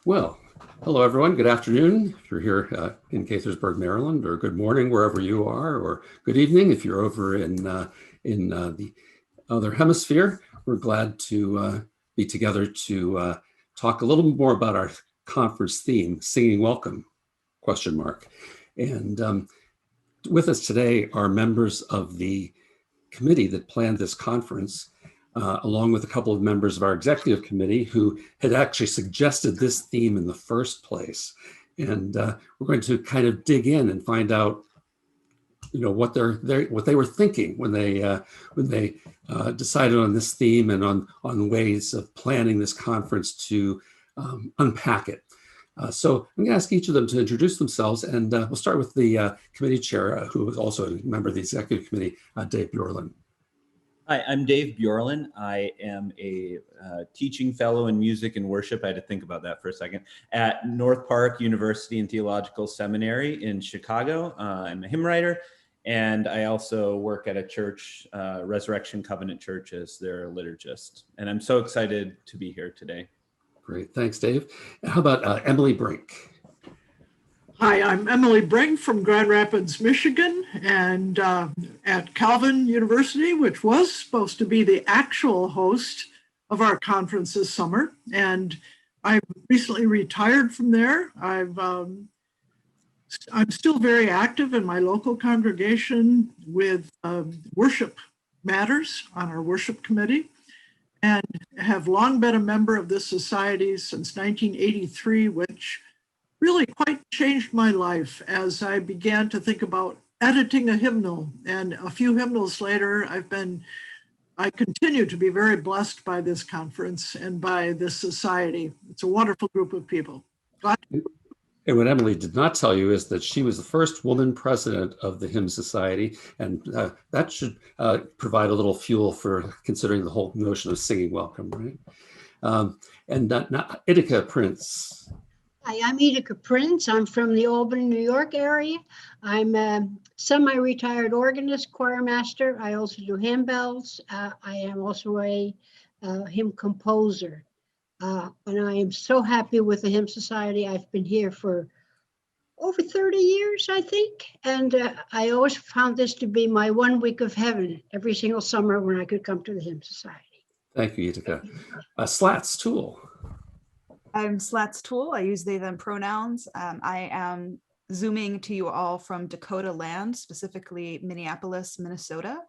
Well, hello everyone. Good afternoon if you're here in Gaithersburg, Maryland, or good morning wherever you are, or good evening if you're over in the other hemisphere. We're glad to be together to talk a little more about our conference theme, Singing Welcome, ? And with us today are members of the committee that planned this conference, along with a couple of members of our executive committee who had actually suggested this theme in the first place. And we're going to kind of dig in and find out, what they were thinking when they decided on this theme and on ways of planning this conference to unpack it. So I'm going to ask each of them to introduce themselves, and we'll start with the committee chair, who is also a member of the executive committee, Dave Bjorlin. Hi, I'm Dave Bjorlin. I am a teaching fellow in music and worship. I had to think about that for a second. At North Park University and Theological Seminary in Chicago. I'm a hymn writer, and I also work at a church, Resurrection Covenant Church, as their liturgist. And I'm so excited to be here today. Great, thanks, Dave. How about Emily Brink? Hi, I'm Emily Brink from Grand Rapids, Michigan, and at Calvin University, which was supposed to be the actual host of our conference this summer. And I recently retired from there. I'm still very active in my local congregation with worship matters on our worship committee, and have long been a member of this society since 1983, which really quite changed my life as I began to think about editing a hymnal. And a few hymnals later, I continue to be very blessed by this conference and by this society. It's a wonderful group of people. And what Emily did not tell you is that she was the first woman president of the Hymn Society, and that should provide a little fuel for considering the whole notion of singing welcome, right? And Iteke, Prins. Hi, I'm Iteke Prins. I'm from the Albany, New York area. I'm a semi-retired organist, choir master. I also do handbells. I am also a hymn composer. And I am so happy with the Hymn Society. I've been here for over 30 years, I think. And I always found this to be my 1 week of heaven every single summer when I could come to the Hymn Society. Thank you, Iteke. Slats, Toole. I'm Slats Toole. I use they, them pronouns. I am Zooming to you all from Dakota land, specifically Minneapolis, Minnesota.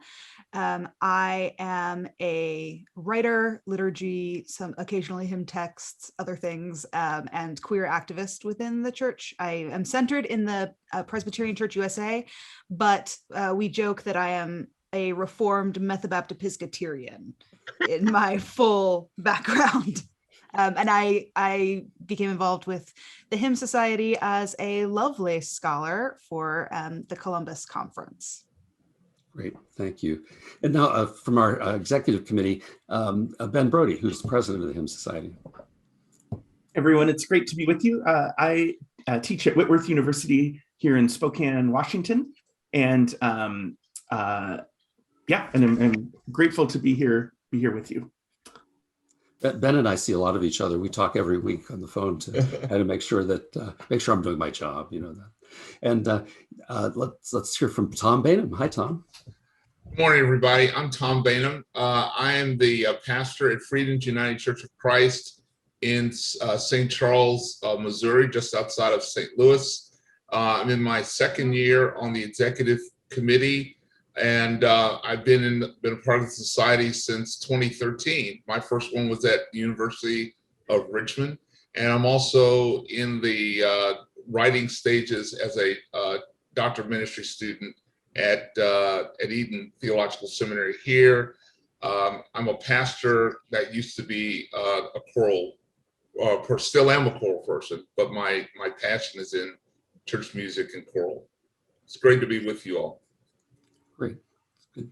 I am a writer, liturgy, some occasionally hymn texts, other things, and queer activist within the church. I am centered in the Presbyterian Church USA, but we joke that I am a Reformed Methodist Episcopalian in my full background. And I became involved with the Hymn Society as a Lovelace Scholar for the Columbus Conference. Great, thank you. And now from our executive committee, Ben Brody, who's the president of the Hymn Society. Everyone, it's great to be with you. I teach at Whitworth University here in Spokane, Washington. And and I'm grateful to be here with you. Ben and I see a lot of each other. We talk every week on the phone to make sure I'm doing my job, that. And let's hear from Tom Baynham. Hi, Tom. Good morning, everybody. I'm Tom Baynham. I am the pastor at Freedom's United Church of Christ in St. Charles, Missouri, just outside of St. Louis. I'm in my second year on the executive committee. And I've been a part of the society since 2013. My first one was at the University of Richmond, and I'm also in the writing stages as a doctor of ministry student at Eden Theological Seminary here. I'm a pastor that used to be a choral, still am a choral person, but my passion is in church music and choral. It's great to be with you all. Great.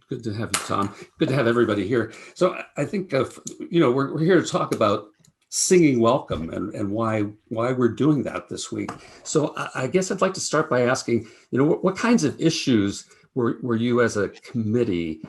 Good to have you, Tom. Good to have everybody here. So I think, we're here to talk about singing welcome and why we're doing that this week. So I guess I'd like to start by asking, what kinds of issues were you as a committee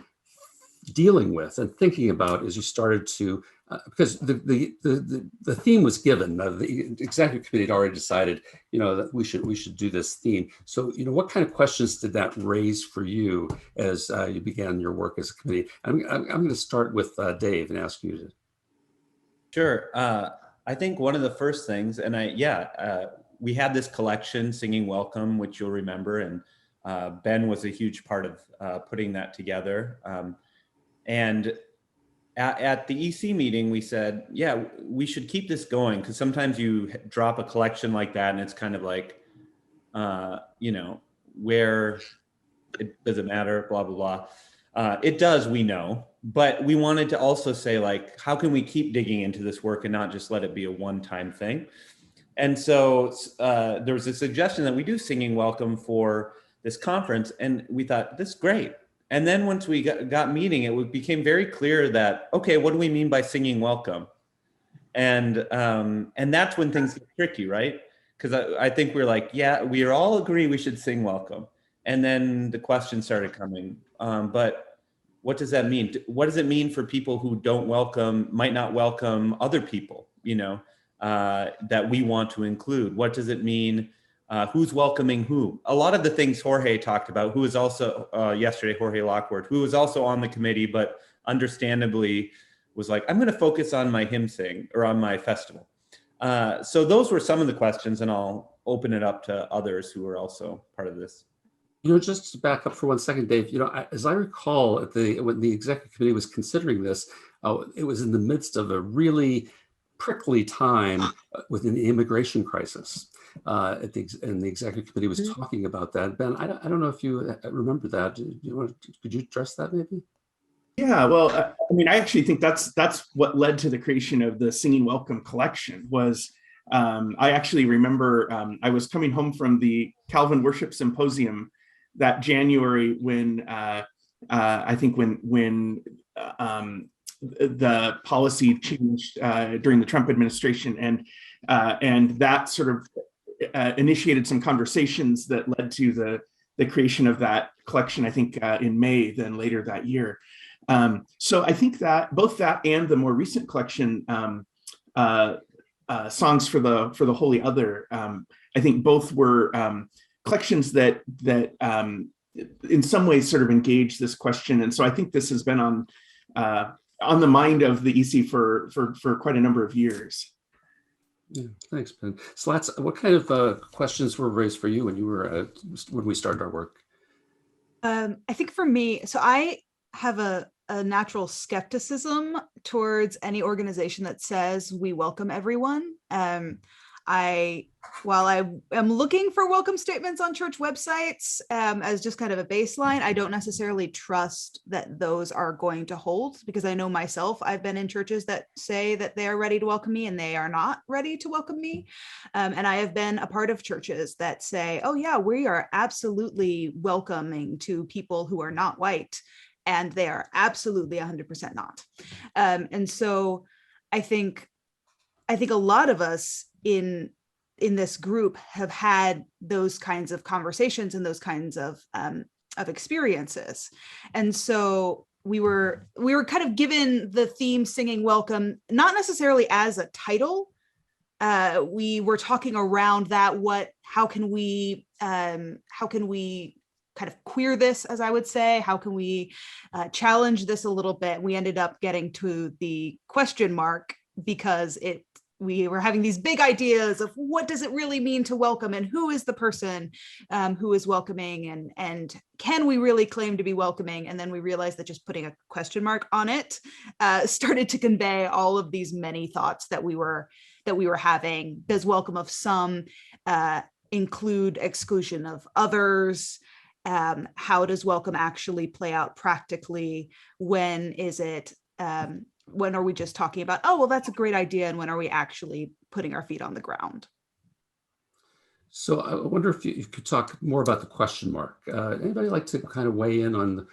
dealing with and thinking about as you started to because the theme was given. The executive committee had already decided, that we should do this theme. So, what kind of questions did that raise for you as you began your work as a committee? I'm going to start with Dave and ask you to. Sure. I think one of the first things, and we had this collection, Singing Welcome, which you'll remember, and Ben was a huge part of putting that together. And at the EC meeting, we said, yeah, we should keep this going, because sometimes you drop a collection like that and it's kind of like, where it doesn't matter, blah, blah, blah. It does, we know, but we wanted to also say, like, how can we keep digging into this work and not just let it be a one-time thing? And so there was a suggestion that we do Singing Welcome for this conference, and we thought, this is great. And then once we got meeting, it became very clear that, okay, what do we mean by singing welcome? And that's when things get tricky, right? Because I think we're like, yeah, we all agree we should sing welcome. And then the questions started coming. But what does that mean? What does it mean for people who might not welcome other people, that we want to include? What does it mean? Who's welcoming who? A lot of the things Jorge talked about, who was also yesterday, Jorge Lockwood, who was also on the committee, but understandably was like, I'm going to focus on my hymn sing or on my festival. So those were some of the questions, and I'll open it up to others who are also part of this. Just to back up for 1 second, Dave, as I recall, when the executive committee was considering this, it was in the midst of a really prickly time within the immigration crisis. And the executive committee was talking about that. Ben, I don't know if you remember that. Could you address that maybe? Yeah, well, I actually think that's what led to the creation of the Singing Welcome collection. Was I actually remember I was coming home from the Calvin Worship Symposium that January when I think when the policy changed during the Trump administration, and that sort of initiated some conversations that led to the creation of that collection, I think in May, then later that year. So I think that both that and the more recent collection, Songs for the Holy Other, I think both were collections that in some ways sort of engage this question. And so I think this has been on the mind of the EC for quite a number of years. Yeah, thanks, Ben. Slats, what kind of questions were raised for you when we started our work? I think for me, so I have a natural skepticism towards any organization that says we welcome everyone. While I am looking for welcome statements on church websites as just kind of a baseline, I don't necessarily trust that those are going to hold, because I know myself, I've been in churches that say that they are ready to welcome me and they are not ready to welcome me. And I have been a part of churches that say, oh yeah, we are absolutely welcoming to people who are not white, and they are absolutely 100% not. And so I think a lot of us in this group have had those kinds of conversations and those kinds of experiences. And so we were kind of given the theme Singing Welcome, not necessarily as a title. We were talking around that. How can we kind of queer this, as I would say? How can we challenge this a little bit? We ended up getting to the question mark because we were having these big ideas of what does it really mean to welcome, and who is the person who is welcoming, and can we really claim to be welcoming? And then we realized that just putting a question mark on it started to convey all of these many thoughts that we were having. Does welcome of some include exclusion of others? How does welcome actually play out practically? When is it when are we just talking about, oh, well, that's a great idea, and when are we actually putting our feet on the ground? So I wonder if you could talk more about the question mark. Anybody like to kind of weigh in on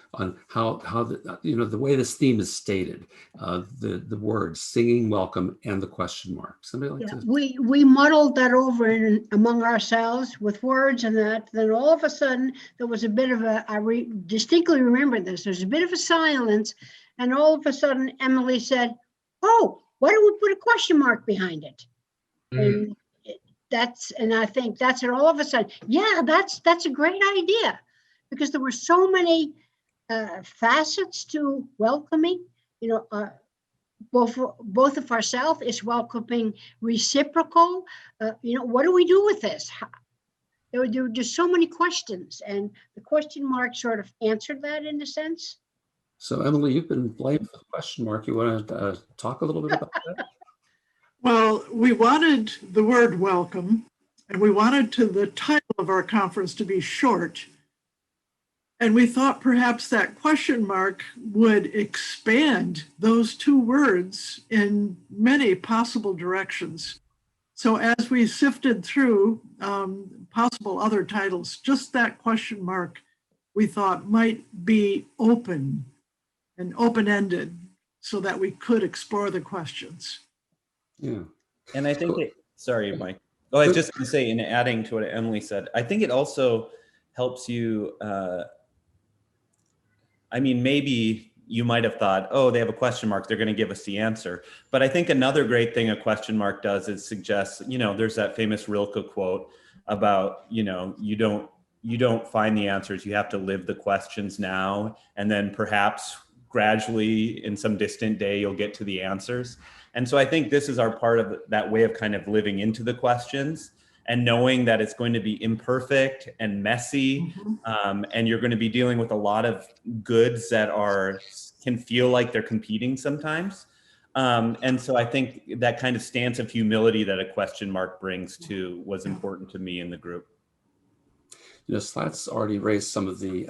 how the way this theme is stated, the words singing welcome and the question mark? Somebody like to? We muddled that over among ourselves with words, and that then all of a sudden there was a bit of distinctly remember this. There's a bit of a silence, and all of a sudden Emily said, "Oh, why don't we put a question mark behind it? Mm. And I think that's it all of a sudden. Yeah, that's a great idea, because there were so many facets to welcoming. Both of ourselves is welcoming reciprocal. What do we do with this? There were just so many questions, and the question mark sort of answered that in a sense. So Emily, you've been blamed for the question mark. You want to talk a little bit about that? Well, we wanted the word welcome, and we wanted the title of our conference to be short. And we thought perhaps that question mark would expand those two words in many possible directions. So as we sifted through possible other titles, just that question mark we thought might be open and open-ended so that we could explore the questions. Yeah. And I think sorry, Mike. Oh, I was just going to say, in adding to what Emily said, I think it also helps you. Maybe you might have thought, oh, they have a question mark, they're going to give us the answer. But I think another great thing a question mark does is suggest, there's that famous Rilke quote about, you don't find the answers, you have to live the questions now. And then perhaps gradually in some distant day, you'll get to the answers. And so I think this is our part of that way of kind of living into the questions and knowing that it's going to be imperfect and messy. And you're going to be dealing with a lot of goods that can feel like they're competing sometimes. And so I think that kind of stance of humility that a question mark brings to was important to me in the group. Slats already raised some of the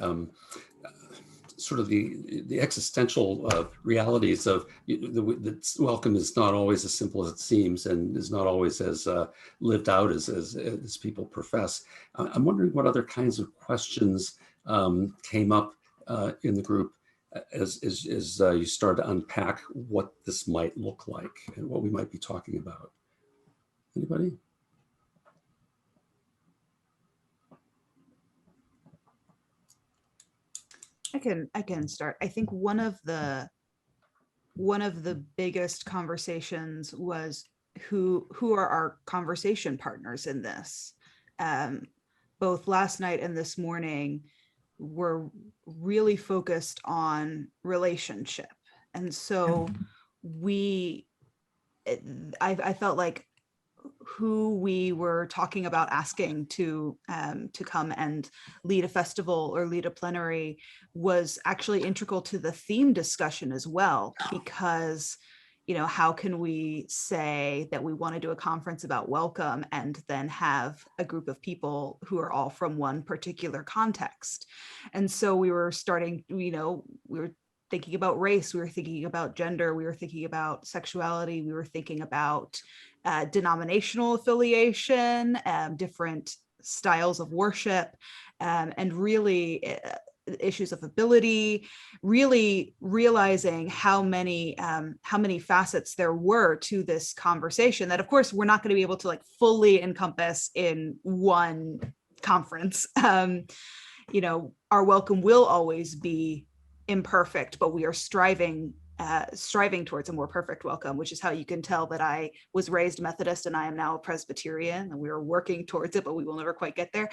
sort of the existential realities of that welcome is not always as simple as it seems, and is not always as lived out as people profess. I'm wondering what other kinds of questions came up in the group as you start to unpack what this might look like and what we might be talking about. Anybody? I can start. I think one of the biggest conversations was who are our conversation partners in this. Both last night and this morning were really focused on relationship. And so I felt like who we were talking about asking to come and lead a festival or lead a plenary was actually integral to the theme discussion as well, because how can we say that we want to do a conference about welcome and then have a group of people who are all from one particular context? And so we were starting, we were thinking about race, we were thinking about gender, we were thinking about sexuality, we were thinking about denominational affiliation, different styles of worship, and really issues of ability, really realizing how many facets there were to this conversation that, of course, we're not going to be able to fully encompass in one conference. Our welcome will always be imperfect, but we are striving towards a more perfect welcome, which is how you can tell that I was raised Methodist and I am now a Presbyterian, and we are working towards it, but we will never quite get there.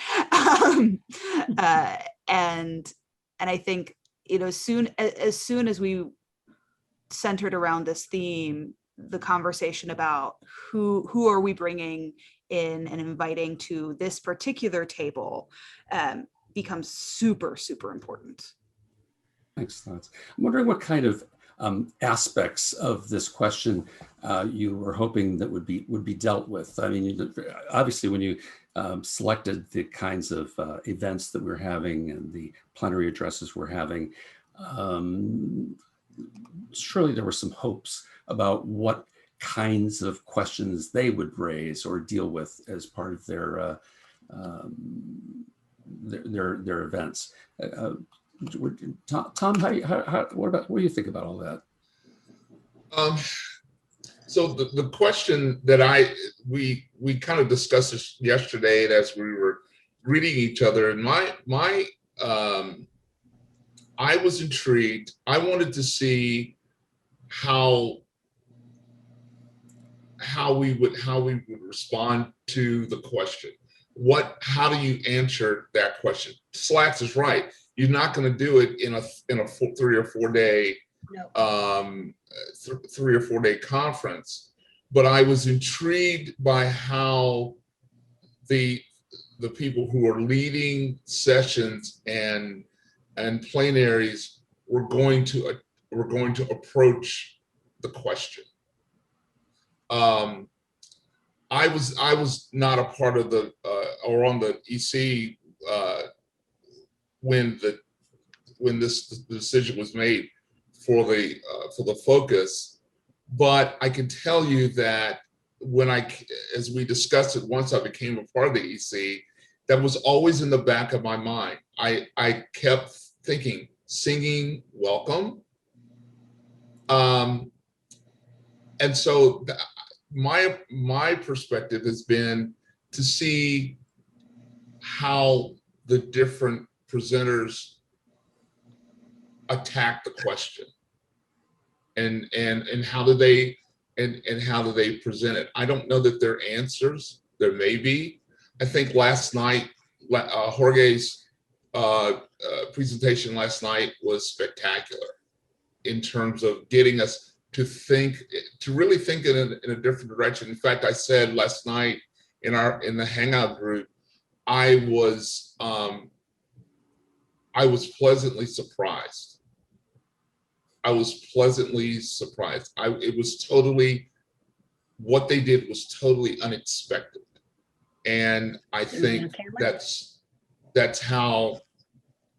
And I think, as soon as we centered around this theme, the conversation about who are we bringing in and inviting to this particular table becomes super, super important. Thanks, Slats. I'm wondering what kind of aspects of this question you were hoping that would be dealt with. I mean, obviously, when you selected the kinds of events that we're having and the plenary addresses we're having, surely there were some hopes about what kinds of questions they would raise or deal with as part of their events. Tom, what do you think about all that? So the question that we kind of discussed this yesterday as we were reading each other, and I was intrigued. I wanted to see how how we would respond to the question. How do you answer that question? Slats is right. You're not going to do it in a 3 or 4 day No. 3 or 4 day conference. But I was intrigued by how the people who are leading sessions and plenaries were going to approach the question. I was not a part of the or on the EC when this decision was made for the focus, but I can tell you that as we discussed it once I became a part of the EC, that was always in the back of my mind. I kept thinking, singing welcome, and so my perspective has been to see how the different presenters attack the question and how do they present it. I don't know that there are answers. There may be. I think last night, Jorge's presentation last night was spectacular in terms of getting us to really think in a different direction. In fact, I said last night in the Hangout group, I was pleasantly surprised. It was totally, what they did was totally unexpected. And I think that's how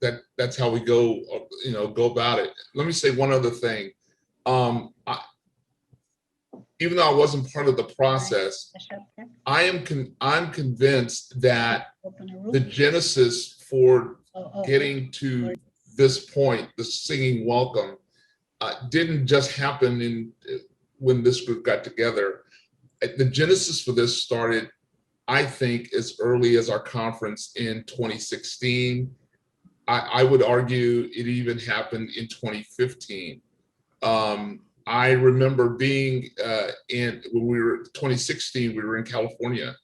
we go about it. Let me say one other thing. Even though I wasn't part of the process, I'm convinced that the genesis for getting to this point, the singing welcome, didn't just happen when this group got together. The genesis for this started, I think, as early as our conference in 2016. I would argue it even happened in 2015. I remember being when we were 2016, we were in California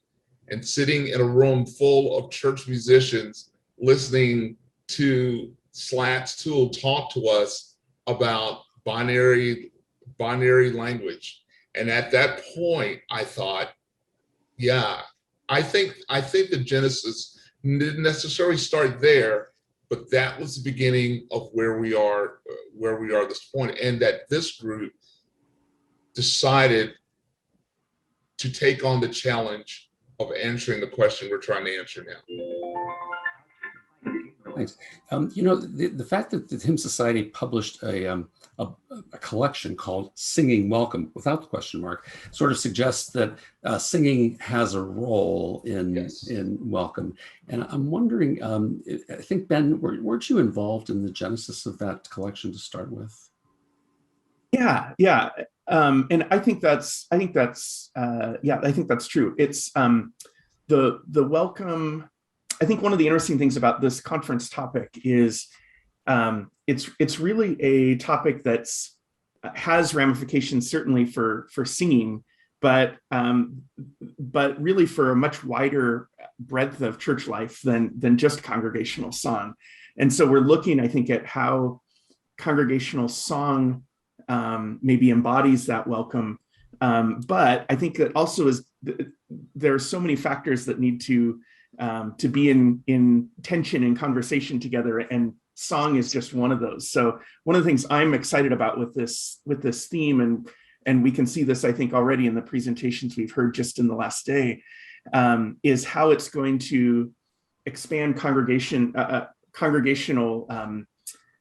and sitting in a room full of church musicians listening to Slats Toole talk to us about binary language. And at that point, I thought, yeah, I think the genesis didn't necessarily start there, but that was the beginning of where we are at this point, and that this group decided to take on the challenge of answering the question we're trying to answer now. Thanks. The fact that the Hymn Society published a collection called Singing Welcome without the question mark sort of suggests that singing has a role in welcome. And I'm wondering, I think, Ben, weren't you involved in the genesis of that collection to start with? Yeah. And I think that's true. It's the welcome. I think one of the interesting things about this conference topic is it's really a topic that's has ramifications certainly for singing, but really for a much wider breadth of church life than just congregational song. And so we're looking, I think, at how congregational song maybe embodies that welcome. But I think that also there are so many factors that need to be in tension and conversation together, and song is just one of those. So one of the things I'm excited about with this theme, and we can see this, I think, already in the presentations we've heard just in the last day, is how it's going to expand congregational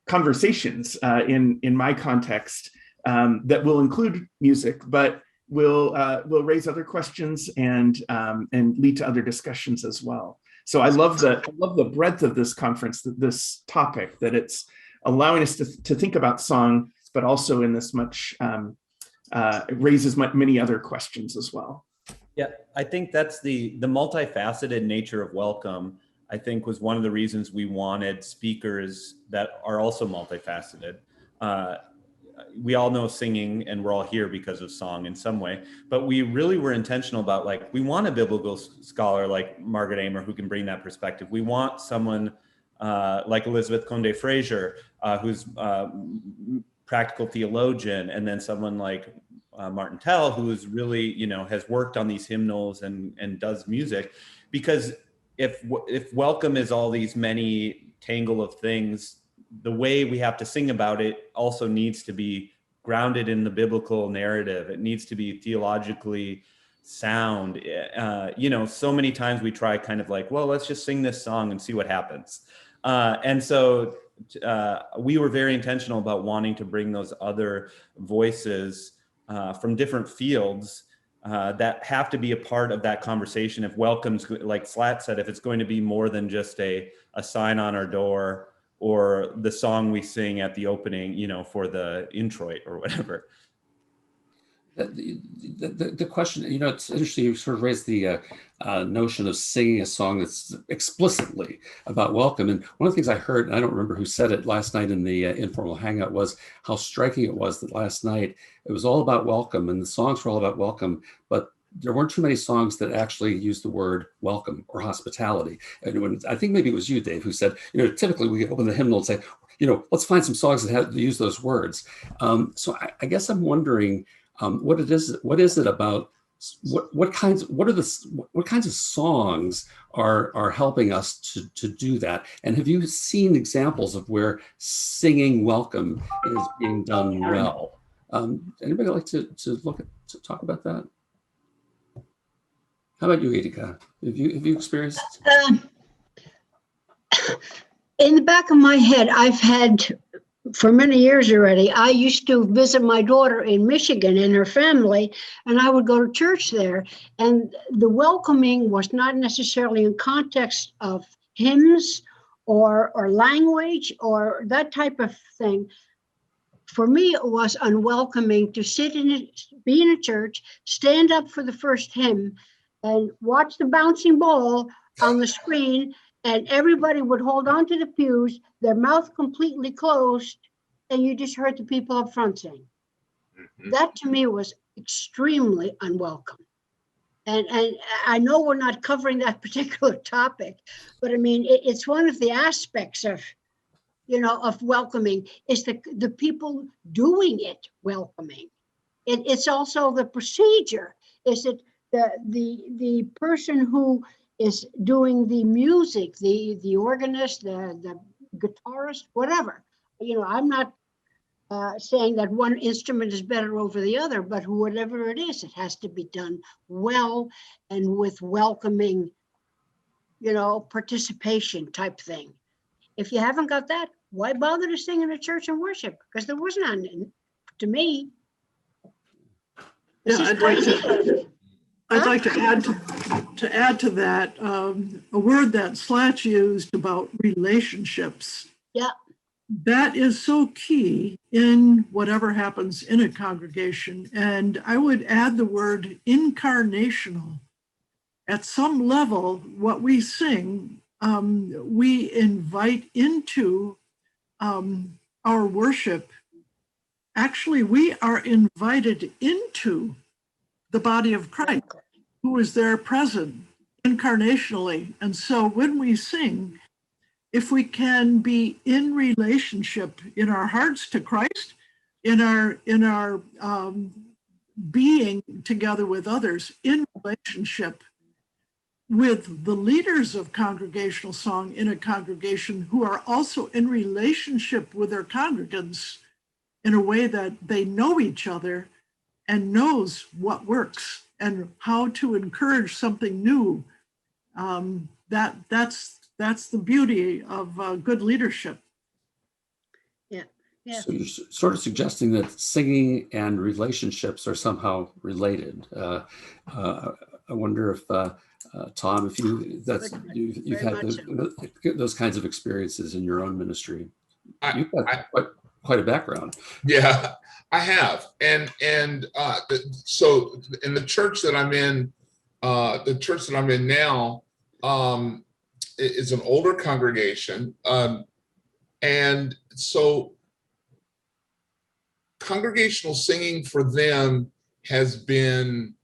conversations in my context that will include music, but will raise other questions and lead to other discussions as well. So I love the breadth of this conference, this topic, that it's allowing us to think about song, but also in this much it raises many other questions as well. Yeah, I think that's the multifaceted nature of welcome, I think, was one of the reasons we wanted speakers that are also multifaceted. we all know singing and we're all here because of song in some way, but we really were intentional about like, we want a biblical scholar like Margaret Amer who can bring that perspective. We want someone like Elizabeth Conde Frazier, who's practical theologian, and then someone like Martin Tell, who is really, has worked on these hymnals and does music. Because if welcome is all these many tangle of things, the way we have to sing about it also needs to be grounded in the biblical narrative. It needs to be theologically sound. So many times we try kind of like, well, let's just sing this song and see what happens. And so we were very intentional about wanting to bring those other voices from different fields that have to be a part of that conversation. If welcome's, like Slats said, if it's going to be more than just a sign on our door or the song we sing at the opening, for the introit or whatever. The question, it's interesting, you sort of raised the notion of singing a song that's explicitly about welcome. And one of the things I heard, and I don't remember who said it last night in the informal hangout, was how striking it was that last night it was all about welcome and the songs were all about welcome, but there weren't too many songs that actually used the word welcome or hospitality. And I think maybe it was you, Dave, who said, typically we open the hymnal and say, let's find some songs that use those words. So I guess I'm wondering, what is it about what kinds of songs are helping us to do that? And have you seen examples of where singing welcome is being done well? Anybody like to talk about that? How about you, Iteke? Have you experienced? In the back of my head, I've had, for many years already, I used to visit my daughter in Michigan and her family, and I would go to church there. And the welcoming was not necessarily in context of hymns or language or that type of thing. For me, it was unwelcoming to be in a church, stand up for the first hymn, and watch the bouncing ball on the screen, and everybody would hold on to the pews, their mouth completely closed, and you just heard the people up front sing. Mm-hmm. That to me was extremely unwelcome. And I know we're not covering that particular topic, but I mean, it's one of the aspects of, of welcoming is the people doing it welcoming. It's also the procedure. Is it the person who is doing the music, the organist, the guitarist, whatever. I'm not saying that one instrument is better over the other, but whatever it is, it has to be done well and with welcoming, participation type thing. If you haven't got that, why bother to sing in a church and worship? Because there was none, to me. Yeah, I'd like to add to that a word that Slats used about relationships. Yeah. That is so key in whatever happens in a congregation. And I would add the word incarnational. At some level, what we sing, we invite into our worship. Actually, we are invited into the body of Christ, who is there present incarnationally. And so when we sing, if we can be in relationship in our hearts to Christ, in our being together with others, in relationship with the leaders of congregational song in a congregation who are also in relationship with their congregants in a way that they know each other and knows what works and how to encourage something new. That's the beauty of good leadership. Yeah. Yeah. So you're sort of suggesting that singing and relationships are somehow related. I wonder if Tom, if you've had those kinds of experiences in your own ministry. You've got quite a background. Yeah, I have, and so in the church that I'm in, now, is an older congregation, and so congregational singing for them has been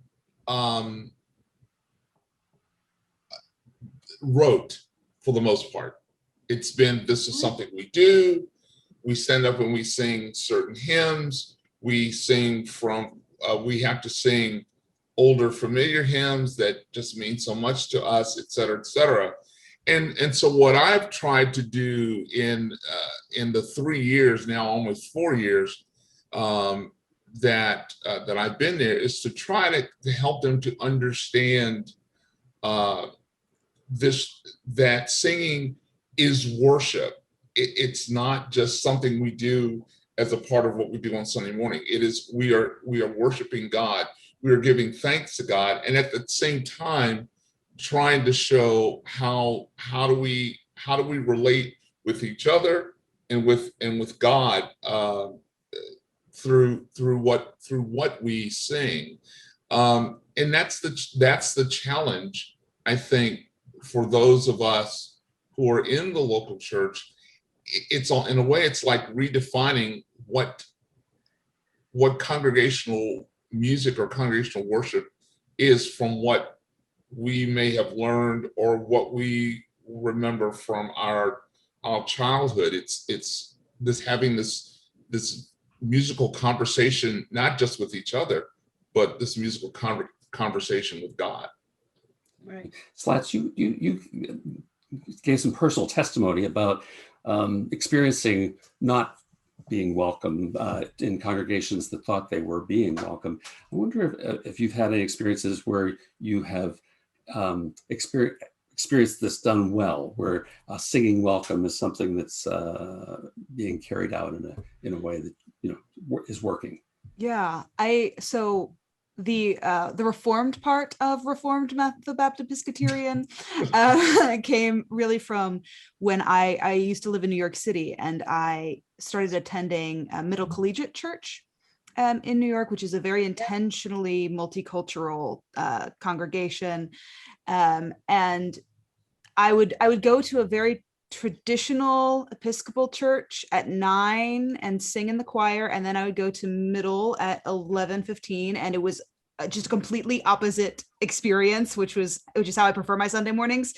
rote for the most part. It's been, this is something we do. We stand up and we sing certain hymns. We sing from, we have to sing older familiar hymns that just mean so much to us, et cetera, et cetera. And so what I've tried to do in the 3 years, now almost 4 years, that I've been there, is to try to help them to understand that singing is worship. It's not just something we do as a part of what we do on Sunday morning. It is, we are worshiping God. We are giving thanks to God, and at the same time trying to show how do we relate with each other and with God through what we sing, and that's the challenge, I think, for those of us who are in the local church. It's all, in a way, it's like redefining what congregational music or congregational worship is from what we may have learned or what we remember from our childhood. It's this, having this musical conversation, not just with each other, but this musical conversation with God. Right. Slats, you gave some personal testimony about experiencing not being welcome in congregations that thought they were being welcome. I wonder if you've had any experiences where you have experienced this done well, where singing welcome is something that's being carried out in a way that, you know, is working. Yeah, so the Reformed part of Reformed Methodist Baptist Episcopalian came really from when I used to live in New York City, and I started attending a middle collegiate church in New York, which is a very intentionally multicultural congregation, and I would go to a very traditional Episcopal church at 9 and sing in the choir, and then I would go to middle at 11:15, and it was just a completely opposite experience, which is how I prefer my Sunday mornings.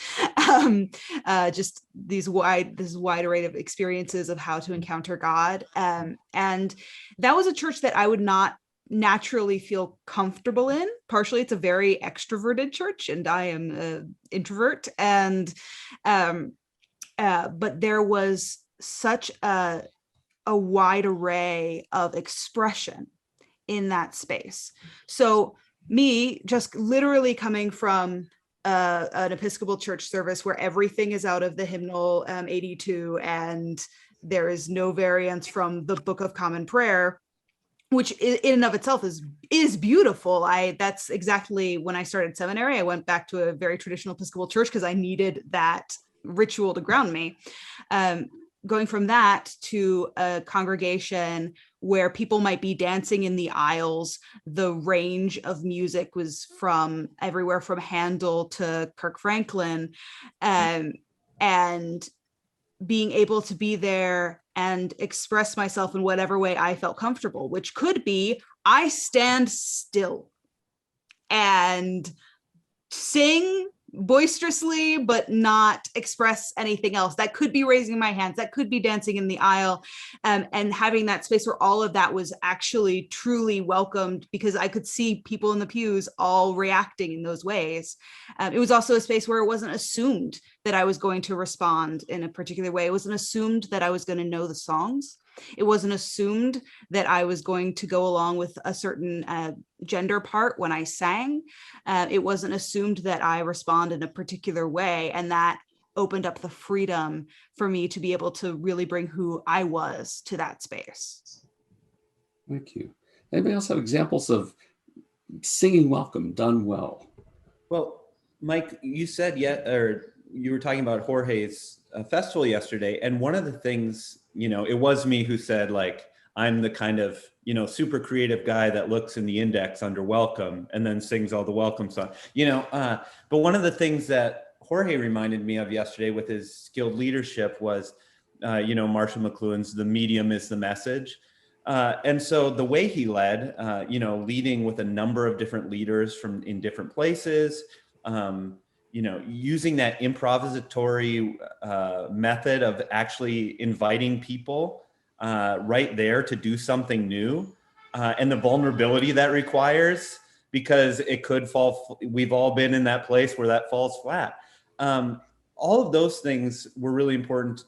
Just this wide array of experiences of how to encounter God, and that was a church that I would not naturally feel comfortable in. Partially, it's a very extroverted church, and I am an introvert, and but there was such a wide array of expression in that space. So me just literally coming from an Episcopal church service where everything is out of the hymnal 82, and there is no variance from the Book of Common Prayer, which in and of itself is beautiful. That's exactly when I started seminary. I went back to a very traditional Episcopal church because I needed that ritual to ground me. Going from that to a congregation where people might be dancing in the aisles, the range of music was from everywhere from Handel to Kirk Franklin, and being able to be there and express myself in whatever way I felt comfortable, which could be I stand still and sing boisterously but not express anything else. That could be raising my hands, that could be dancing in the aisle, and having that space where all of that was actually truly welcomed, because I could see people in the pews all reacting in those ways. It was also a space where it wasn't assumed that I was going to respond in a particular way. It wasn't assumed that I was going to know the songs. It wasn't assumed that I was going to go along with a certain gender part when I sang. It wasn't assumed that I respond in a particular way, and that opened up the freedom for me to be able to really bring who I was to that space. Thank you. Anybody else have examples of singing welcome done well? Well, Mike, you said you were talking about Jorge's festival yesterday, and one of the things, it was me who said, like, I'm the kind of, super creative guy that looks in the index under welcome and then sings all the welcome songs, but one of the things that Jorge reminded me of yesterday with his skilled leadership was, Marshall McLuhan's "The Medium is the Message." And so the way he led, leading with a number of different leaders from in different places, using that improvisatory method of actually inviting people right there to do something new, and the vulnerability that requires, because it could fall. We've all been in that place where that falls flat. All of those things were really important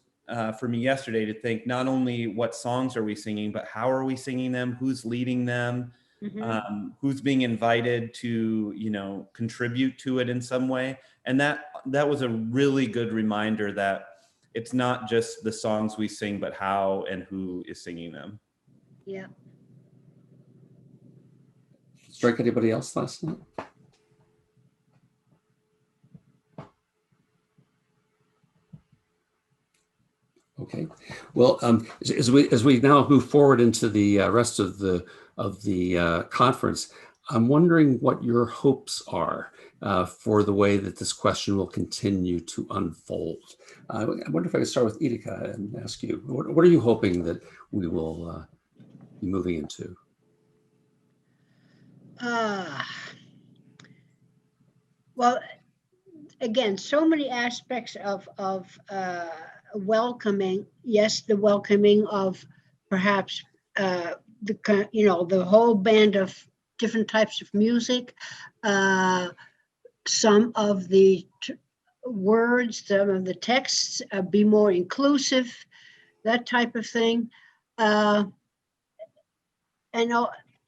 for me yesterday, to think not only what songs are we singing, but how are we singing them, who's leading them, who's being invited to, contribute to it in some way. And that was a really good reminder that it's not just the songs we sing, but how and who is singing them. Yeah. Strike anybody else last night? Okay. Well, as we now move forward into the rest of the conference, I'm wondering what your hopes are for the way that this question will continue to unfold. I wonder if I could start with Iteke and ask you, what are you hoping that we will be moving into? Well, again, so many aspects of welcoming. Yes, the welcoming of perhaps the whole band of different types of music, some of the words, some of the texts, be more inclusive, that type of thing.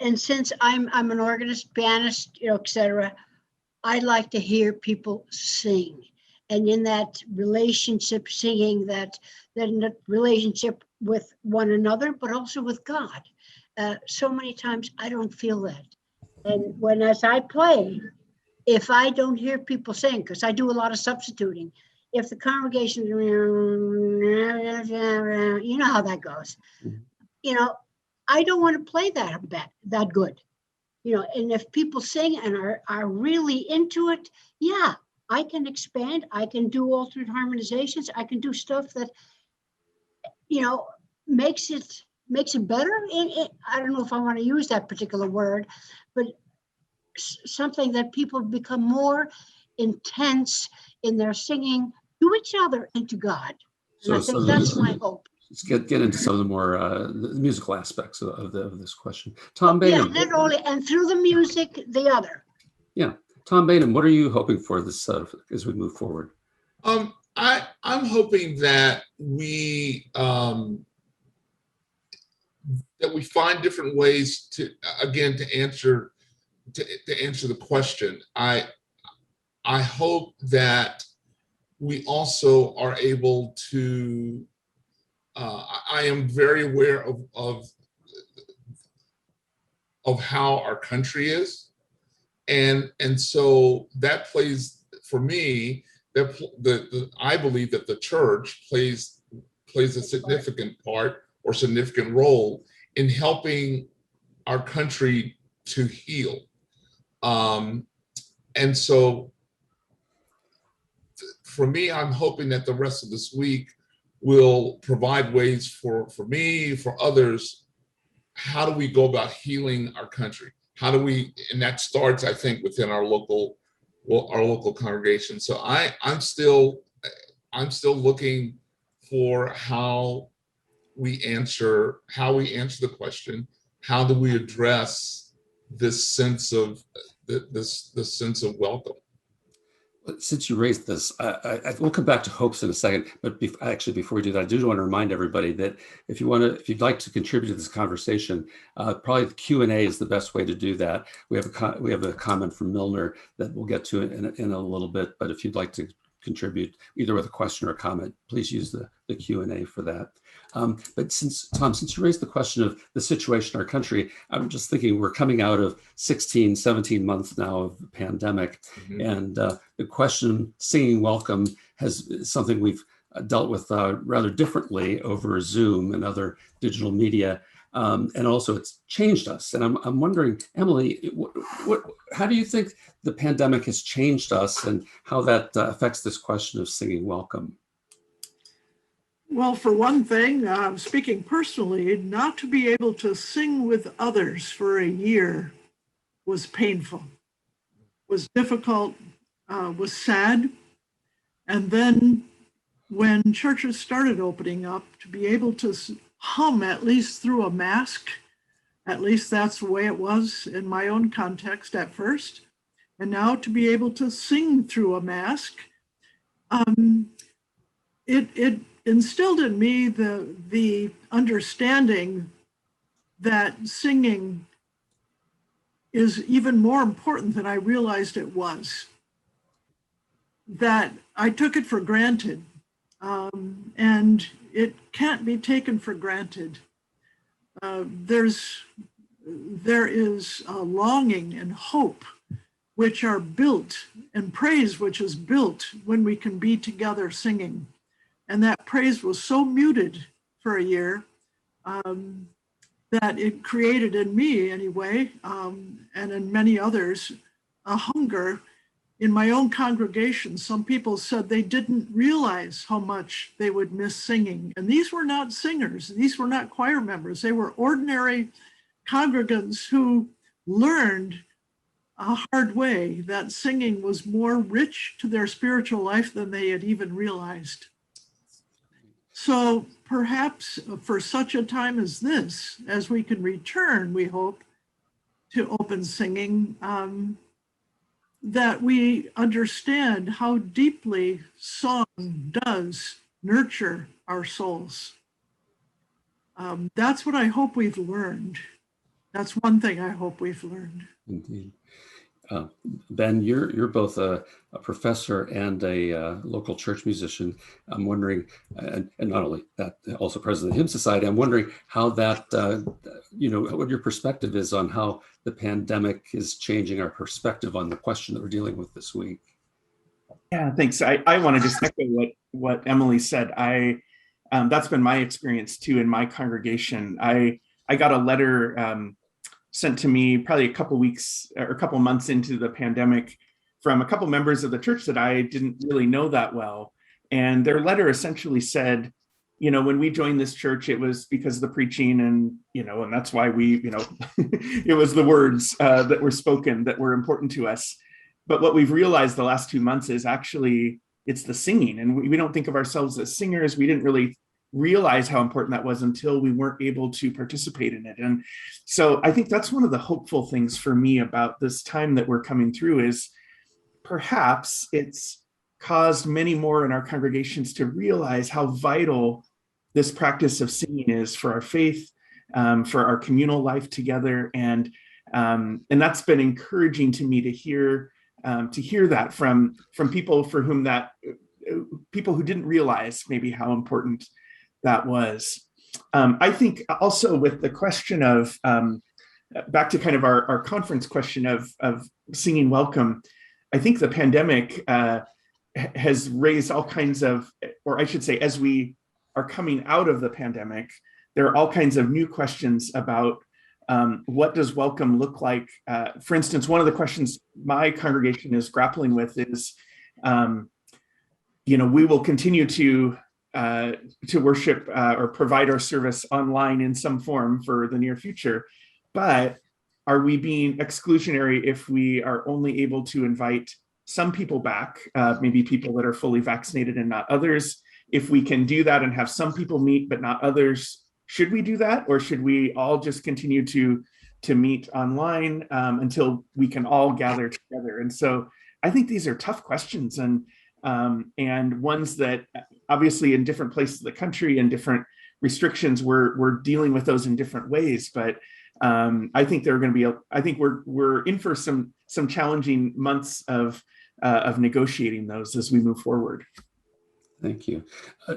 And since I'm an organist, pianist, etc., I like to hear people sing, and in that relationship, singing that relationship with one another, but also with God. So many times I don't feel that, and as I play, if I don't hear people sing, because I do a lot of substituting, if the congregation, you know how that goes, I don't want to play that good. And if people sing and are really into it, yeah, I can expand. I can do alternate harmonizations. I can do stuff that, makes it better. I don't know if I want to use that particular word, but something that people become more intense in their singing to each other and to God. And I think that's my hope. Let's get into some of the more the musical aspects of this question. Tom Baynham. Yeah, not only, and through the music, the other. Yeah. Tom Baynham, what are you hoping for this as we move forward? I'm hoping that we find different ways to answer the question. I hope that we also are able to. I am very aware of how our country is, and so that plays for me. I believe that the church plays a significant part or significant role in helping our country to heal, and so for me, I'm hoping that the rest of this week will provide ways for me, for others. How do we go about healing our country? How do we, and that starts, I think, within our local congregation. So I'm still looking for how we answer the question. How do we address this sense of welcome? Since you raised this, we'll come back to hopes in a second. But before we do that, I do want to remind everybody that if you'd like to contribute to this conversation, probably the Q&A is the best way to do that. We have a comment from Milner that we'll get to in a little bit. But if you'd like to contribute either with a question or a comment, please use the Q&A for that. But since you raised the question of the situation in our country, I'm just thinking we're coming out of 16, 17 months now of the pandemic. Mm-hmm. And the question, singing welcome, is something we've dealt with rather differently over Zoom and other digital media. And also it's changed us. And I'm wondering, Emily, how do you think the pandemic has changed us and how that affects this question of singing welcome? Well, for one thing, speaking personally, not to be able to sing with others for a year was painful, was difficult, was sad. And then when churches started opening up, to be able to hum at least through a mask, at least that's the way it was in my own context at first. And now to be able to sing through a mask, it instilled in me the understanding that singing is even more important than I realized it was. That I took it for granted, and it can't be taken for granted. There is a longing and hope which are built, and praise which is built when we can be together singing. And that praise was so muted for a year that it created in me anyway, and in many others, a hunger. In my own congregation, some people said they didn't realize how much they would miss singing. And these were not singers. These were not choir members. They were ordinary congregants who learned a hard way that singing was more rich to their spiritual life than they had even realized. So perhaps for such a time as this, as we can return, we hope, to open singing, that we understand how deeply song does nurture our souls. That's what I hope we've learned. That's one thing I hope we've learned. Indeed. Ben, you're both a professor and a local church musician. I'm wondering, and not only that, also president of the Hymn Society, I'm wondering how that, what your perspective is on how the pandemic is changing our perspective on the question that we're dealing with this week. Yeah, thanks. I want to just echo what Emily said. That's been my experience too in my congregation. I got a letter sent to me probably a couple weeks or a couple months into the pandemic from a couple members of the church that I didn't really know that well. And their letter essentially said, when we joined this church, it was because of the preaching and that's why we, it was the words that were spoken that were important to us. But what we've realized the last 2 months is actually it's the singing. And we don't think of ourselves as singers. We didn't really realize how important that was until we weren't able to participate in it. And so I think that's one of the hopeful things for me about this time that we're coming through is perhaps it's caused many more in our congregations to realize how vital this practice of singing is for our faith, for our communal life together. And that's been encouraging to me to hear that from people for whom people who didn't realize maybe how important that was. I think also with the question of, back to kind of our conference question of singing welcome, I think the pandemic has raised all kinds of, or I should say, as we are coming out of the pandemic, there are all kinds of new questions about what does welcome look like? For instance, one of the questions my congregation is grappling with is, we will continue to worship or provide our service online in some form for the near future. But are we being exclusionary if we are only able to invite some people back, maybe people that are fully vaccinated and not others? If we can do that and have some people meet but not others, should we do that? Or should we all just continue to meet online until we can all gather together? And so I think these are tough questions and ones that obviously in different places of the country and different restrictions, we're dealing with those in different ways. But I think there are going to be, I think we're in for some challenging months of negotiating those as we move forward. Thank you.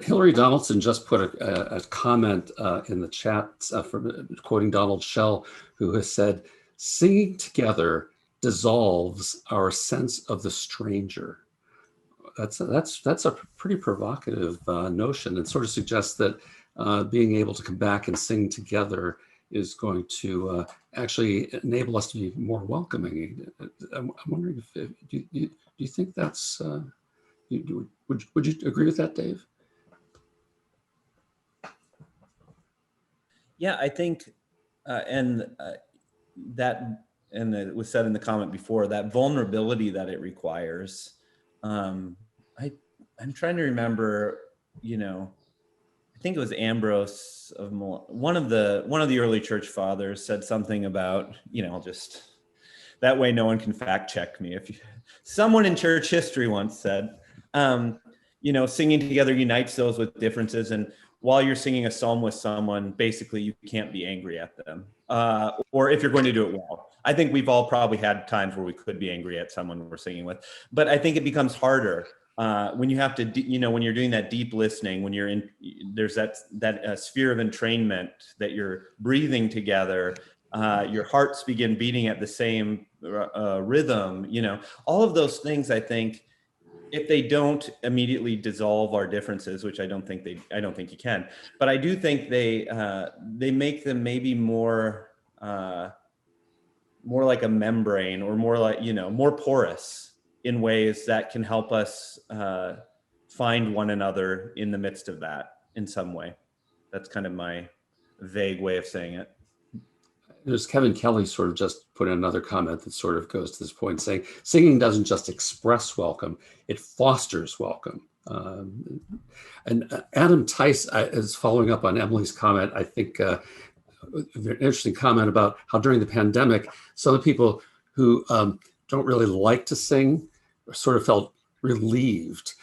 Hillary Donaldson just put a comment in the chat from quoting Donald Shell, who has said, "Singing together dissolves our sense of the stranger." That's a pretty provocative notion, and sort of suggests that being able to come back and sing together is going to actually enable us to be more welcoming. I'm wondering if do you think that's would you agree with that, Dave? Yeah, I think, and it was said in the comment before, that vulnerability that it requires. I'm trying to remember, I think it was Ambrose of one of the early church fathers said something about, I'll just, that way no one can fact check me. Someone in church history once said, singing together unites those with differences. And while you're singing a psalm with someone, basically you can't be angry at them. Or if you're going to do it well. I think we've all probably had times where we could be angry at someone we're singing with, but I think it becomes harder when you have to, when you're doing that deep listening, when you're in, there's that sphere of entrainment that you're breathing together, your hearts begin beating at the same rhythm, all of those things. I think if they don't immediately dissolve our differences, which I don't think you can, but I do think they make them maybe more like a membrane, or more like, more porous in ways that can help us find one another in the midst of that in some way. That's kind of my vague way of saying it. There's Kevin Kelly sort of just put in another comment that sort of goes to this point, saying singing doesn't just express welcome, it fosters welcome. And Adam Tice is following up on Emily's comment. I think a very interesting comment about how during the pandemic, some of the people who don't really like to sing sort of felt relieved,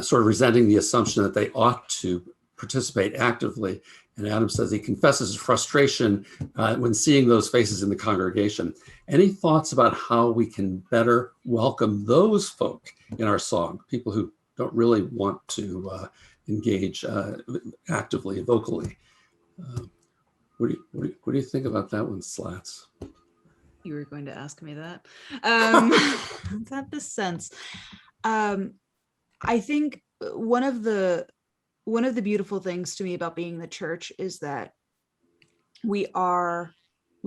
sort of resenting the assumption that they ought to participate actively. And Adam says he confesses his frustration when seeing those faces in the congregation. Any thoughts about how we can better welcome those folk in our song, people who don't really want to engage actively, vocally? What do you think about that one, Slats? You were going to ask me that. Is that the sense? I think one of the beautiful things to me about being in the church is that we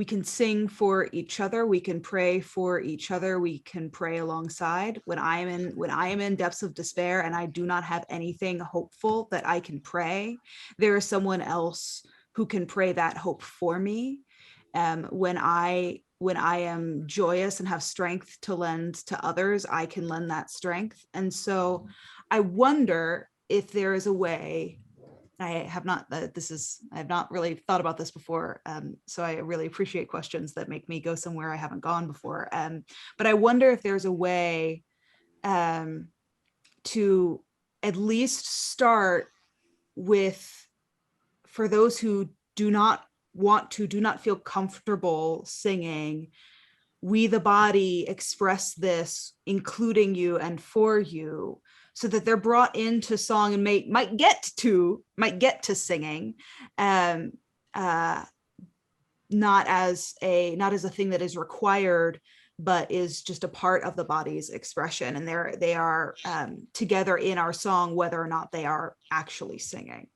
can sing for each other, we can pray for each other, we can pray alongside. When I am in depths of despair and I do not have anything hopeful that I can pray, there is someone else who can pray that hope for me. When I am joyous and have strength to lend to others, I can lend that strength. And so I wonder if there is a way. I have not really thought about this before, so I really appreciate questions that make me go somewhere I haven't gone before. But I wonder if there's a way to at least start with, for those who do not feel comfortable singing, we the body express this, including you and for you, so that they're brought into song and might get to singing, not as a thing that is required, but is just a part of the body's expression, and they are together in our song, whether or not they are actually singing.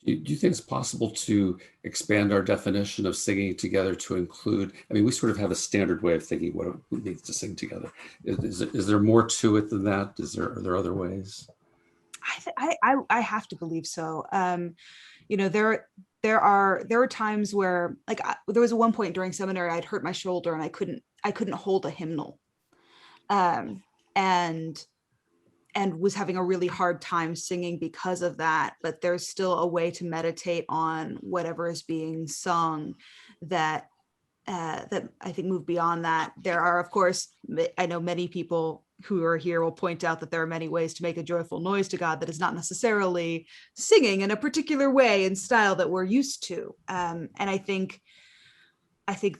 Do you think it's possible to expand our definition of singing together to include, I mean, we sort of have a standard way of thinking what it means to sing together. Is there more to it than that? Are there other ways? I have to believe so. There are times where, like, there was one point during seminary, I'd hurt my shoulder and I couldn't hold a hymnal, and was having a really hard time singing because of that. But there's still a way to meditate on whatever is being sung that I think move beyond that. There are, of course, I know many people who are here will point out that there are many ways to make a joyful noise to God that is not necessarily singing in a particular way and style that we're used to. And I think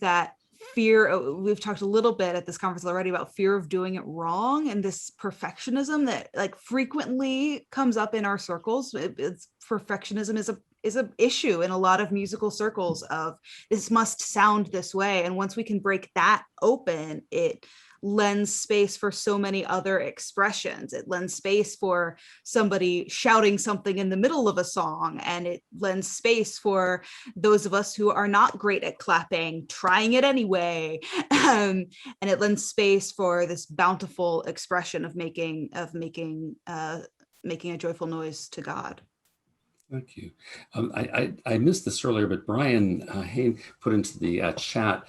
that fear, we've talked a little bit at this conference already about fear of doing it wrong, and this perfectionism that, like, frequently comes up in our circles. Perfectionism is an issue in a lot of musical circles, of this must sound this way. And once we can break that open, it lends space for so many other expressions. It lends space for somebody shouting something in the middle of a song, and it lends space for those of us who are not great at clapping, trying it anyway. And it lends space for this bountiful expression of making a joyful noise to God. Thank you. I missed this earlier, but Brian Hain put into the chat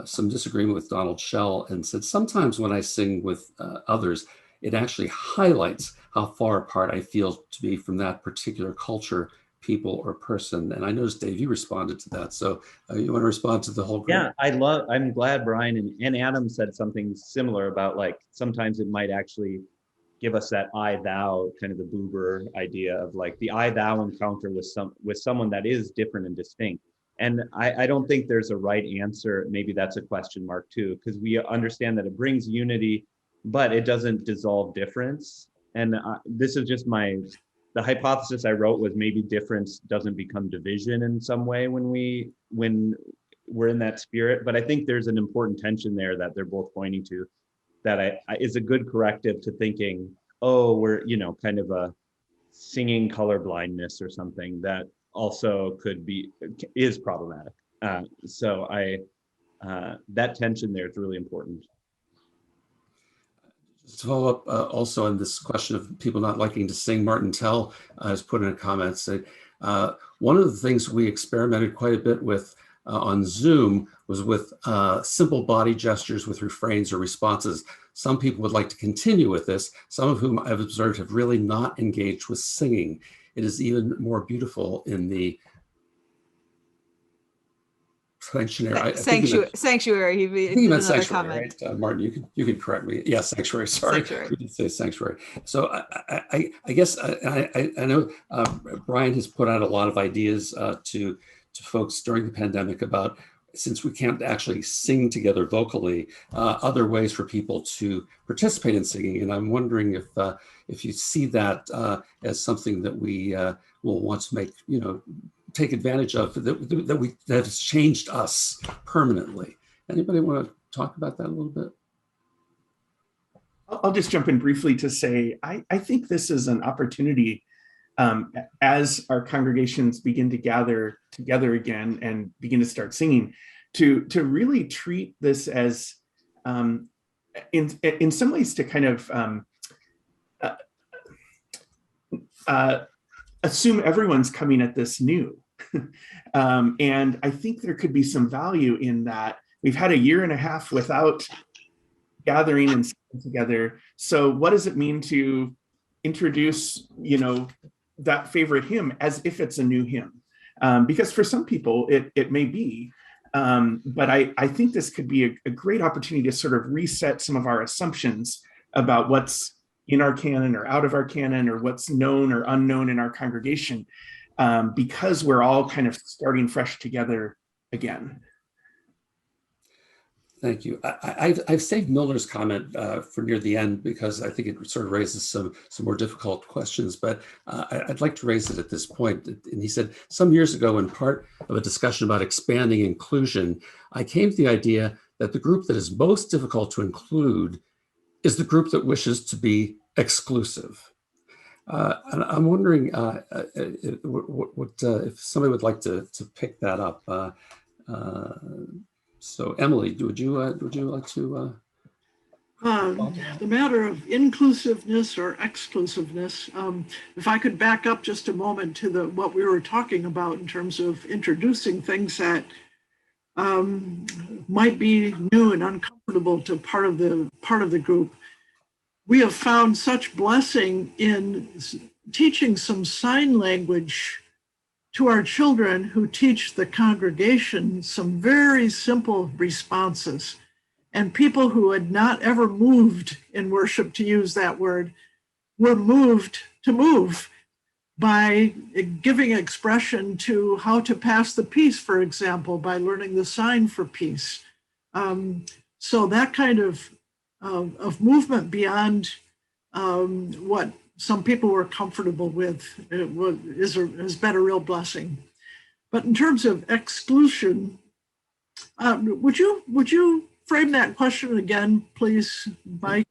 some disagreement with Donald Schell and said, sometimes when I sing with others, it actually highlights how far apart I feel to be from that particular culture, people, or person. And I noticed, Dave, you responded to that. So you want to respond to the whole group? Yeah, I'm glad Brian and Adam said something similar about, like, sometimes it might actually give us that I thou, kind of the Buber idea of like the I thou encounter with someone that is different and distinct. And I don't think there's a right answer. Maybe that's a question mark too, because we understand that it brings unity, but it doesn't dissolve difference. And this is just the hypothesis I wrote was maybe difference doesn't become division in some way when we're in that spirit. But I think there's an important tension there that they're both pointing to, that is a good corrective to thinking, oh, we're, kind of a singing color blindness or something that also is problematic. So that tension there is really important. Just to follow up also on this question of people not liking to sing, Martin Tell has put in a comment, said, one of the things we experimented quite a bit with on Zoom was with simple body gestures with refrains or responses. Some people would like to continue with this, some of whom I've observed have really not engaged with singing. It is even more beautiful in the sanctuary. Sanctuary. He meant sanctuary, right? Martin, you can correct me. Yeah, sanctuary. Sorry, we did say sanctuary. So I guess I know Brian has put out a lot of ideas to folks during the pandemic about, since we can't actually sing together vocally, other ways for people to participate in singing. And I'm wondering if you see that as something that we will want to make, take advantage of, that has changed us permanently. Anybody want to talk about that a little bit? I'll just jump in briefly to say, I think this is an opportunity as our congregations begin to gather together again and begin to start singing, to really treat this as, in some ways, to kind of assume everyone's coming at this new. And I think there could be some value in that. We've had a year and a half without gathering and singing together. So what does it mean to introduce, that favorite hymn as if it's a new hymn? Because for some people it may be, but I think this could be a great opportunity to sort of reset some of our assumptions about what's in our canon or out of our canon, or what's known or unknown in our congregation, because we're all kind of starting fresh together again. Thank you. I've saved Milner's comment for near the end, because I think it sort of raises some more difficult questions, but I'd like to raise it at this point. And he said, some years ago, in part of a discussion about expanding inclusion, I came to the idea that the group that is most difficult to include is the group that wishes to be exclusive. And I'm wondering if somebody would like to pick that up. So Emily, would you like to? The matter of inclusiveness or exclusiveness, if I could back up just a moment to what we were talking about in terms of introducing things that might be new and uncomfortable to part of the group. We have found such blessing in teaching some sign language to our children who teach the congregation some very simple responses. And people who had not ever moved in worship, to use that word, were moved to move by giving expression to how to pass the peace, for example, by learning the sign for peace. So that kind of movement beyond what some people were comfortable with has been a real blessing. But in terms of exclusion, would you frame that question again, please, Mike?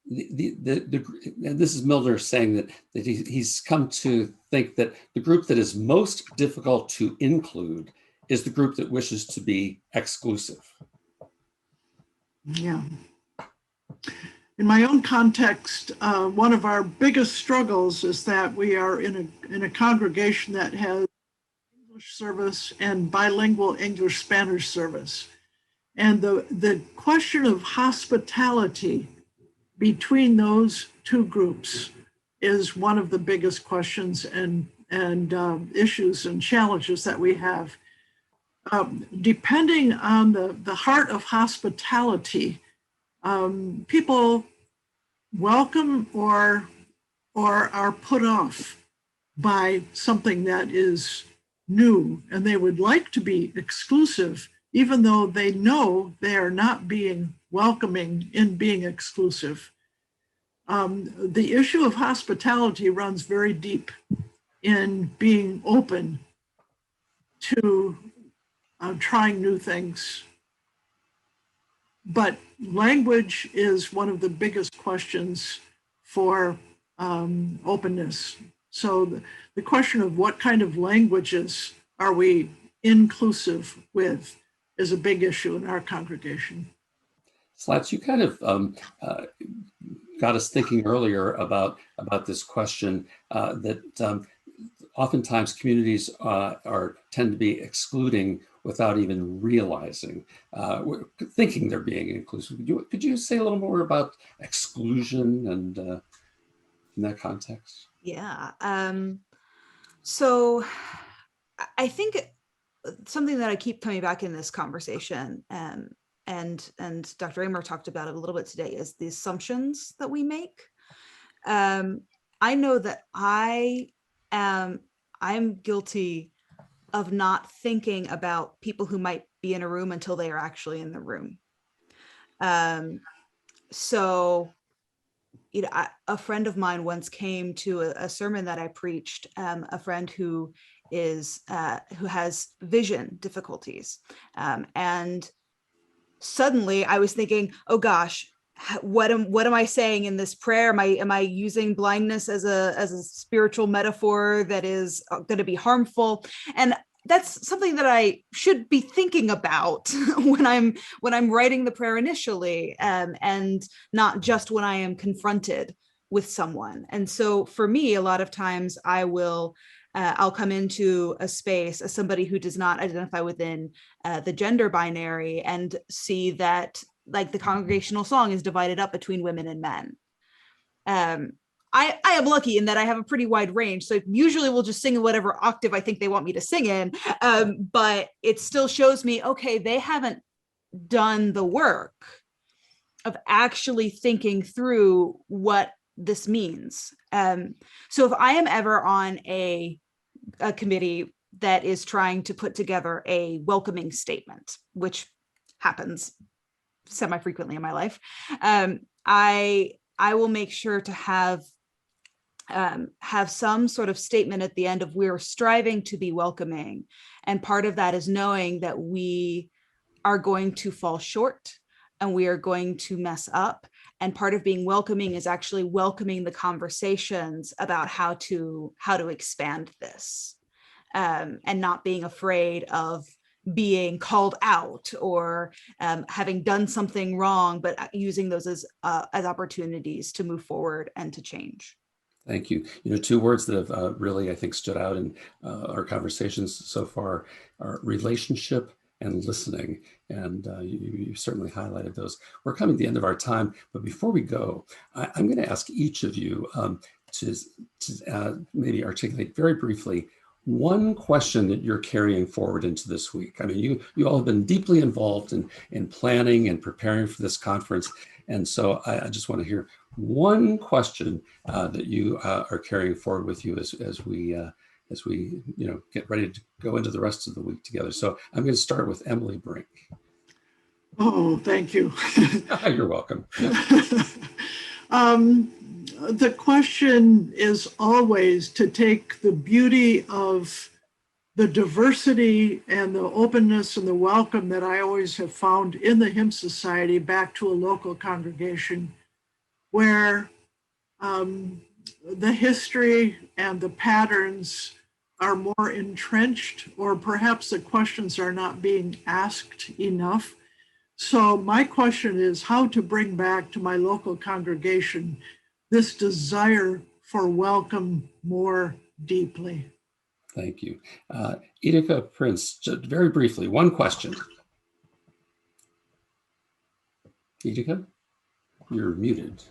And this is Milner saying that he's come to think that the group that is most difficult to include is the group that wishes to be exclusive. Yeah. in my own context, one of our biggest struggles is that we are in a congregation that has English service and bilingual English-Spanish service. And the question of hospitality between those two groups is one of the biggest questions and issues and challenges that we have. Depending on the heart of hospitality, people welcome or are put off by something that is new, and they would like to be exclusive, even though they know they are not being welcoming in being exclusive. The issue of hospitality runs very deep in being open to trying new things. But language is one of the biggest questions for openness. So the question of what kind of languages are we inclusive with is a big issue in our congregation. Slats, you kind of got us thinking earlier about this question that oftentimes communities tend to be excluding without even realizing, thinking they're being inclusive. Could you say a little more about exclusion and in that context? Yeah. So I think something that I keep coming back in this conversation, and Dr. Amer talked about it a little bit today, is the assumptions that we make. I know that I'm guilty of not thinking about people who might be in a room until they are actually in the room. So, you know, a friend of mine once came to a sermon that I preached, a friend who has vision difficulties. And suddenly I was thinking, oh gosh, what am I saying in this prayer? Am I using blindness as a spiritual metaphor that is going to be harmful? And that's something that I should be thinking about when I'm writing the prayer initially, and not just when I am confronted with someone. And so for me, a lot of times I'll come into a space as somebody who does not identify within the gender binary and see that, like, the congregational song is divided up between women and men. I am lucky in that I have a pretty wide range. So usually we'll just sing in whatever octave I think they want me to sing in. But it still shows me, okay, they haven't done the work of actually thinking through what this means. So if I am ever on a committee that is trying to put together a welcoming statement, which happens semi-frequently in my life, I will make sure to have some sort of statement at the end of, we're striving to be welcoming. And part of that is knowing that we are going to fall short and we are going to mess up. And part of being welcoming is actually welcoming the conversations about how to expand this, and not being afraid of being called out or having done something wrong, but using those as opportunities to move forward and to change. Thank you. You know, two words that have really, I think, stood out in our conversations so far are relationship and listening. And you certainly highlighted those. We're coming to the end of our time, but before we go, I'm going to ask each of you to maybe articulate very briefly one question that you're carrying forward into this week. I mean, you all have been deeply involved in planning and preparing for this conference. And so I just want to hear one question that you are carrying forward with you as we get ready to go into the rest of the week together. So I'm going to start with Emily Brink. Oh, thank you. You're welcome. The question is always to take the beauty of the diversity and the openness and the welcome that I always have found in the Hymn Society back to a local congregation where the history and the patterns are more entrenched, or perhaps the questions are not being asked enough. So my question is how to bring back to my local congregation this desire for welcome more deeply. Thank you. Iteke, Prins, just very briefly, one question. Iteke, you're muted.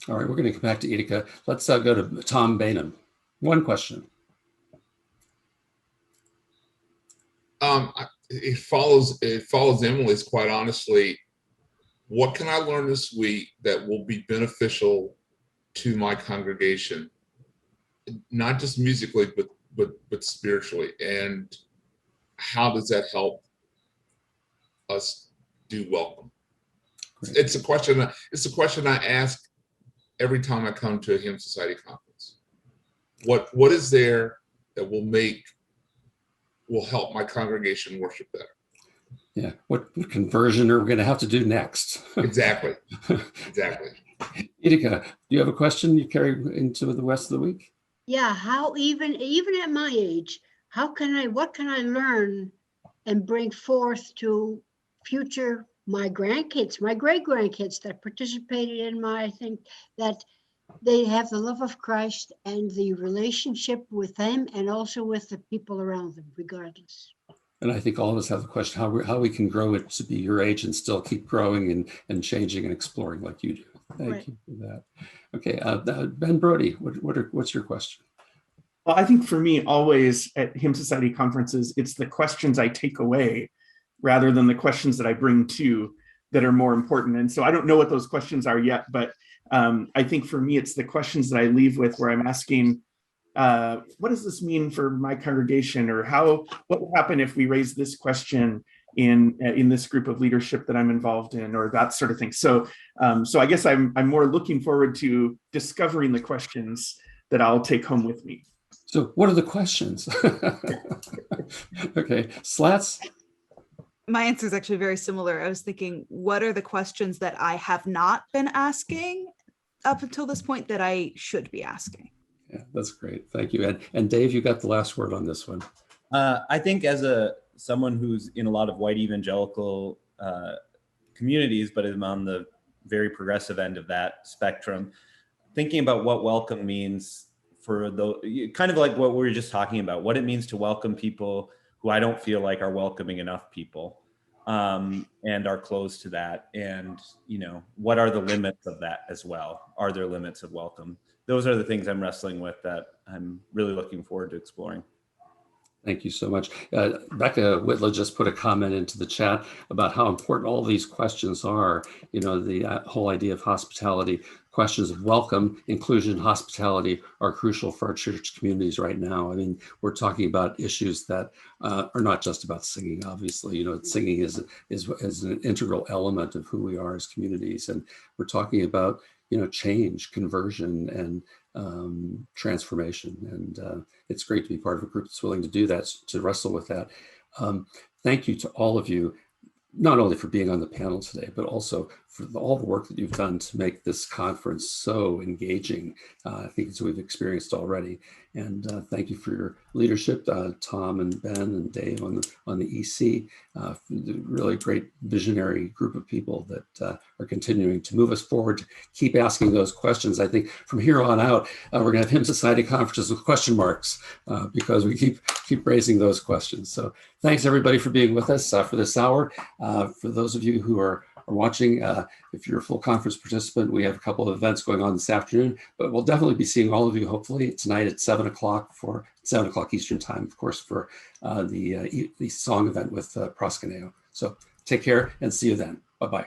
All right, we're going to come back to Iteke. Let's go to Tom Baynham. One question. It follows Emily's, quite honestly. What can I learn this week that will be beneficial to my congregation, not just musically, but spiritually? And how does that help us do welcome? Great. It's a question. It's a question I ask every time I come to a Hymn Society conference. What is there that will help my congregation worship better? Yeah, what conversion are we going to have to do next? Exactly. Exactly. Iteke, do you have a question you carry into the rest of the week? Yeah, how even at my age, what can I learn and bring forth to future my grandkids, my great grandkids that participated in I think that they have the love of Christ and the relationship with them and also with the people around them, regardless. And I think all of us have the question how we can grow it to be your age and still keep growing and changing and exploring like you do. Thank you for that. Okay, Ben Brody, what's your question? Well, I think for me, always at Hymn Society conferences, it's the questions I take away rather than the questions that I bring to that are more important. And so I don't know what those questions are yet, but I think for me, it's the questions that I leave with where I'm asking, what does this mean for my congregation, or what will happen if we raise this question in this group of leadership that I'm involved in, or that sort of thing. So I guess I'm more looking forward to discovering the questions that I'll take home with me. So what are the questions? Okay, Slats? My answer is actually very similar. I was thinking, what are the questions that I have not been asking up until this point that I should be asking? Yeah, that's great. Thank you. And Dave, you got the last word on this one. I think as someone who's in a lot of white evangelical communities, but is on the very progressive end of that spectrum, thinking about what welcome means for kind of like what we were just talking about, what it means to welcome people who I don't feel like are welcoming enough people and are closed to that. And, what are the limits of that as well? Are there limits of welcome? Those are the things I'm wrestling with that I'm really looking forward to exploring. Thank you so much. Becca Whitlow just put a comment into the chat about how important all these questions are. The whole idea of hospitality, questions of welcome, inclusion, hospitality are crucial for our church communities right now. I mean, we're talking about issues that are not just about singing, obviously. Singing is an integral element of who we are as communities. And we're talking about, change, conversion, and transformation. And it's great to be part of a group that's willing to do that, to wrestle with that. Thank you to all of you, not only for being on the panel today, but also for all the work that you've done to make this conference so engaging, I think as we've experienced already. And thank you for your leadership, Tom and Ben and Dave on the EC, really great visionary group of people that are continuing to move us forward, to keep asking those questions. I think from here on out, we're going to have Hymn Society conferences with question marks because we keep raising those questions. So thanks everybody for being with us for this hour. For those of you who are watching, if you're a full conference participant, we have a couple of events going on this afternoon, but we'll definitely be seeing all of you hopefully tonight at 7 o'clock Eastern time, of course, for the song event with Proskeneo. So take care and see you then. Bye-bye.